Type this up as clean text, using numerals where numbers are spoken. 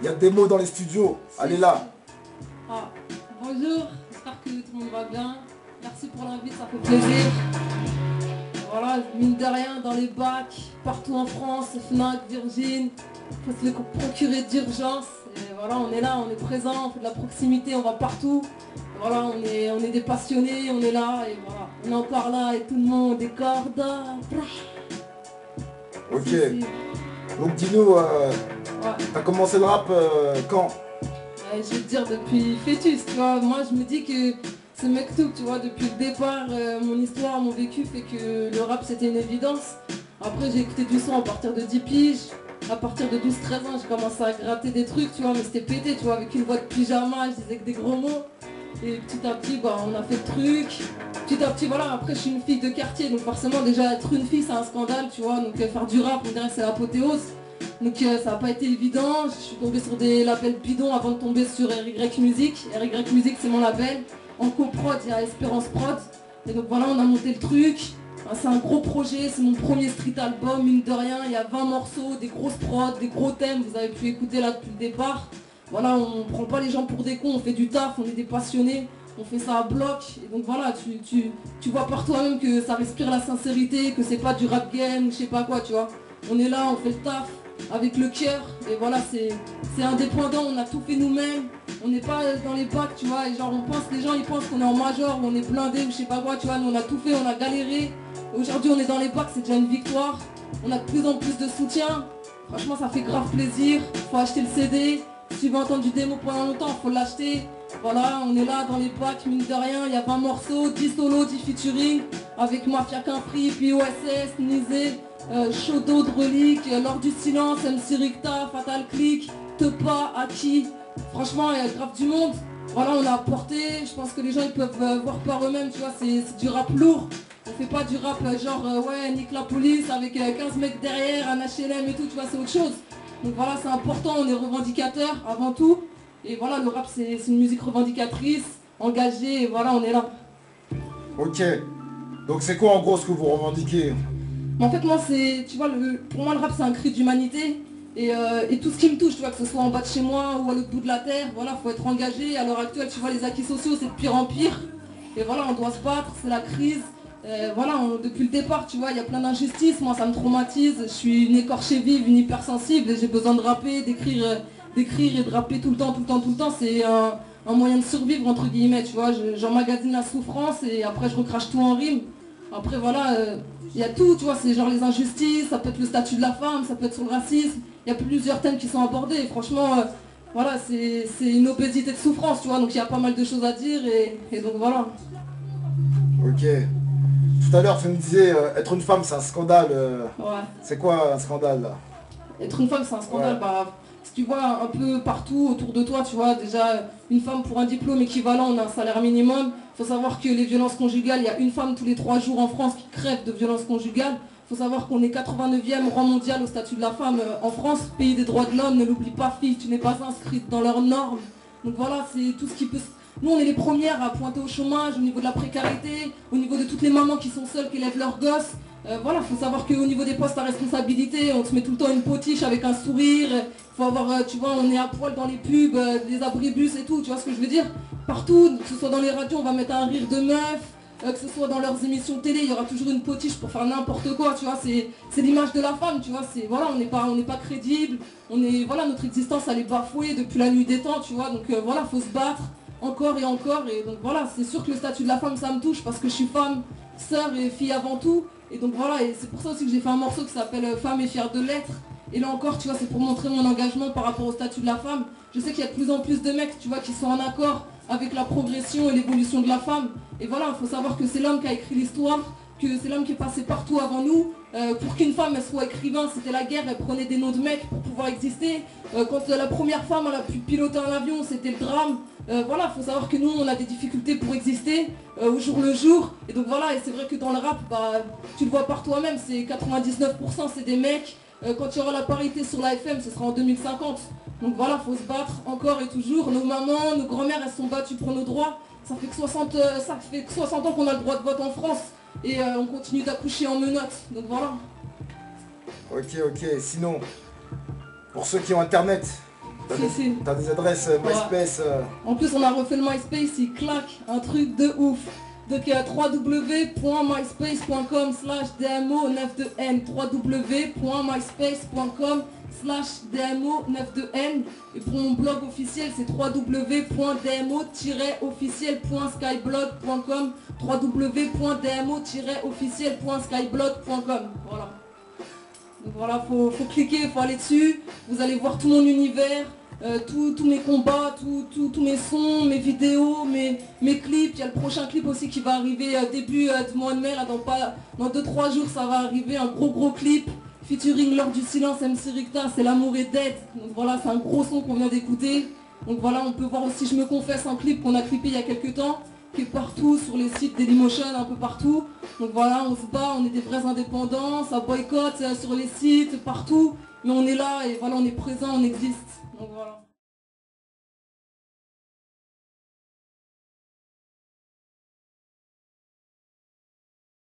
Il y a des mots dans les studios. Allez là. Ah, bonjour, j'espère que tout le monde va bien. Merci pour l'invite, ça fait plaisir. Voilà, mine de rien, dans les bacs, partout en France, Fnac, Virgin, faut se les procurer d'urgence. Et voilà, on est là, on est présent, on fait de la proximité, on va partout. Et voilà, on est des passionnés, on est là, et voilà. On est encore là, et tout le monde, des cordes. Ok. Si. Donc dis-nous, Ouais. t'as commencé le rap quand? Je vais te dire depuis fœtus, tu vois, moi je me dis que ce mec tout, tu vois, depuis le départ, mon histoire, mon vécu fait que le rap c'était une évidence. Après j'ai écouté du son à partir de 10 piges, à partir de 12-13 ans j'ai commencé à gratter des trucs, tu vois, mais c'était pété, tu vois, avec une voix de pyjama, je disais que des gros mots. Et petit à petit, bah, on a fait le truc. Petit à petit, voilà, après je suis une fille de quartier, donc forcément déjà être une fille c'est un scandale, tu vois, donc faire du rap on dirait que c'est l'apothéose. Donc ça n'a pas été évident, je suis tombée sur des labels bidons avant de tomber sur RY Music. RY Music c'est mon label, en coprod il y a Espérance Prod. Et donc voilà, on a monté le truc, c'est un gros projet, c'est mon premier street album, mine de rien, il y a 20 morceaux, des grosses prods, des gros thèmes, vous avez pu écouter là depuis le départ. Voilà, on prend pas les gens pour des cons, on fait du taf, on est des passionnés, on fait ça à bloc. Et donc voilà, tu vois par toi-même que ça respire la sincérité, que c'est pas du rap game, je sais pas quoi, tu vois. On est là, on fait le taf avec le cœur, et voilà, c'est indépendant, on a tout fait nous-mêmes, on n'est pas dans les bacs, tu vois, et genre les gens ils pensent qu'on est en major, ou on est blindé, ou je sais pas quoi, tu vois, nous on a tout fait, on a galéré. Aujourd'hui on est dans les bacs, c'est déjà une victoire, on a de plus en plus de soutien, franchement ça fait grave plaisir, faut acheter le CD. Si tu veux entendre du démo pendant longtemps, faut l'acheter. Voilà, on est là dans les packs, mine de rien, il y a 20 morceaux, 10 solos, 10 featuring, avec Mafia Quinfri, puis OSS, Nizé, Shodo, Drelic, Lors du Silence, MC Ricta, Fatal Click, Tepa, Aki. Franchement, il y a grave du monde. Voilà, on a apporté, je pense que les gens ils peuvent voir par eux-mêmes, tu vois, c'est du rap lourd. On fait pas du rap genre, ouais, nique la police avec 15 mecs derrière, un HLM et tout, tu vois, c'est autre chose. Donc voilà, c'est important, on est revendicateur avant tout. Et voilà, le rap c'est une musique revendicatrice, engagée, et voilà, on est là. Ok. Donc c'est quoi en gros ce que vous revendiquez? Mais en fait, moi, tu vois, pour moi, le rap c'est un cri d'humanité. Et tout ce qui me touche, tu vois, que ce soit en bas de chez moi ou à l'autre bout de la terre, voilà, faut être engagé. À l'heure actuelle, tu vois, les acquis sociaux, c'est de pire en pire. Et voilà, on doit se battre, c'est la crise. Voilà, depuis le départ, tu vois, il y a plein d'injustices. Moi, ça me traumatise. Je suis une écorchée vive, une hypersensible. Et j'ai besoin de rapper, d'écrire et de rapper tout le temps, tout le temps, tout le temps. C'est un moyen de survivre, entre guillemets, tu vois. J'emmagasine la souffrance et après, je recrache tout en rime. Après, voilà, il y a tout, tu vois, c'est genre les injustices, ça peut être le statut de la femme, ça peut être sur le racisme. Il y a plusieurs thèmes qui sont abordés. Et franchement, voilà, c'est une obésité de souffrance, tu vois. Donc, il y a pas mal de choses à dire. Et donc, voilà. Ok. Tout à l'heure, tu me disais, être une femme, c'est un scandale. Ouais. C'est quoi un scandale là? Être une femme, c'est un scandale. Ouais. Bah, si tu vois un peu partout autour de toi, tu vois, déjà, une femme pour un diplôme équivalent, on a un salaire minimum. Il faut savoir que les violences conjugales, il y a une femme tous les 3 jours en France qui crève de violences conjugales. Il faut savoir qu'on est 89e rang mondial au statut de la femme en France, pays des droits de l'homme. Ne l'oublie pas, fille, tu n'es pas inscrite dans leurs normes. Donc voilà, c'est tout ce qui peut... Nous, on est les premières à pointer au chômage, au niveau de la précarité, au niveau de toutes les mamans qui sont seules, qui élèvent leurs gosses. Voilà, faut savoir qu'au niveau des postes à responsabilité, on te met tout le temps une potiche avec un sourire. Faut avoir, tu vois, on est à poil dans les pubs, les abribus et tout, tu vois ce que je veux dire? Partout, que ce soit dans les radios, on va mettre un rire de meuf, que ce soit dans leurs émissions télé, il y aura toujours une potiche pour faire n'importe quoi, tu vois, c'est l'image de la femme, tu vois, voilà, on n'est pas crédible, voilà, notre existence elle est bafouée depuis la nuit des temps, tu vois, donc voilà, faut se battre encore et encore, et donc voilà, c'est sûr que le statut de la femme ça me touche parce que je suis femme, sœur et fille avant tout. Et donc voilà, et c'est pour ça aussi que j'ai fait un morceau qui s'appelle Femme et fière de l'être. Et là encore, tu vois, c'est pour montrer mon engagement par rapport au statut de la femme. Je sais qu'il y a de plus en plus de mecs, tu vois, qui sont en accord avec la progression et l'évolution de la femme. Et voilà, il faut savoir que c'est l'homme qui a écrit l'histoire, que c'est l'homme qui est passé partout avant nous. Pour qu'une femme elle soit écrivain, c'était la guerre, elle prenait des noms de mecs pour pouvoir exister. Quand la première femme elle a pu piloter un avion, c'était le drame. Voilà, faut savoir que nous on a des difficultés pour exister au jour le jour. Et donc voilà, et c'est vrai que dans le rap, bah, tu le vois par toi-même, c'est 99% c'est des mecs. Quand il y aura la parité sur la FM, ce sera en 2050. Donc voilà, faut se battre encore et toujours. Nos mamans, nos grand-mères, elles sont battues pour nos droits. Ça fait que 60 ans qu'on a le droit de vote en France. Et on continue d'accoucher en menottes. Donc voilà. Ok, ok. Sinon, pour ceux qui ont internet, Si. T'as des adresses MySpace. En plus, on a refait le MySpace, il claque, un truc de ouf. Donc www.myspace.com/dmo92n www.myspace.com/dmo92n. Et pour mon blog officiel, c'est www.dmo-officiel.skyblog.com www.dmo-officiel.skyblog.com. Voilà. Donc voilà, faut cliquer, faut aller dessus. Vous allez voir tout mon univers. Tous mes combats, tous mes sons, mes vidéos, mes clips. Il y a le prochain clip aussi qui va arriver début du mois de mai. Là, dans 2-3 jours, ça va arriver. Un gros clip featuring L'Heure du Silence, MC Ricta, c'est L'amour est dead. Donc voilà, c'est un gros son qu'on vient d'écouter. Donc voilà, on peut voir aussi Je me confesse, un clip qu'on a clippé il y a quelques temps, qui est partout sur les sites Dailymotion, un peu partout. Donc voilà, on se bat, on est des vrais indépendants, ça boycotte sur les sites, partout. Mais on est là et voilà, on est présent, on existe. Donc voilà.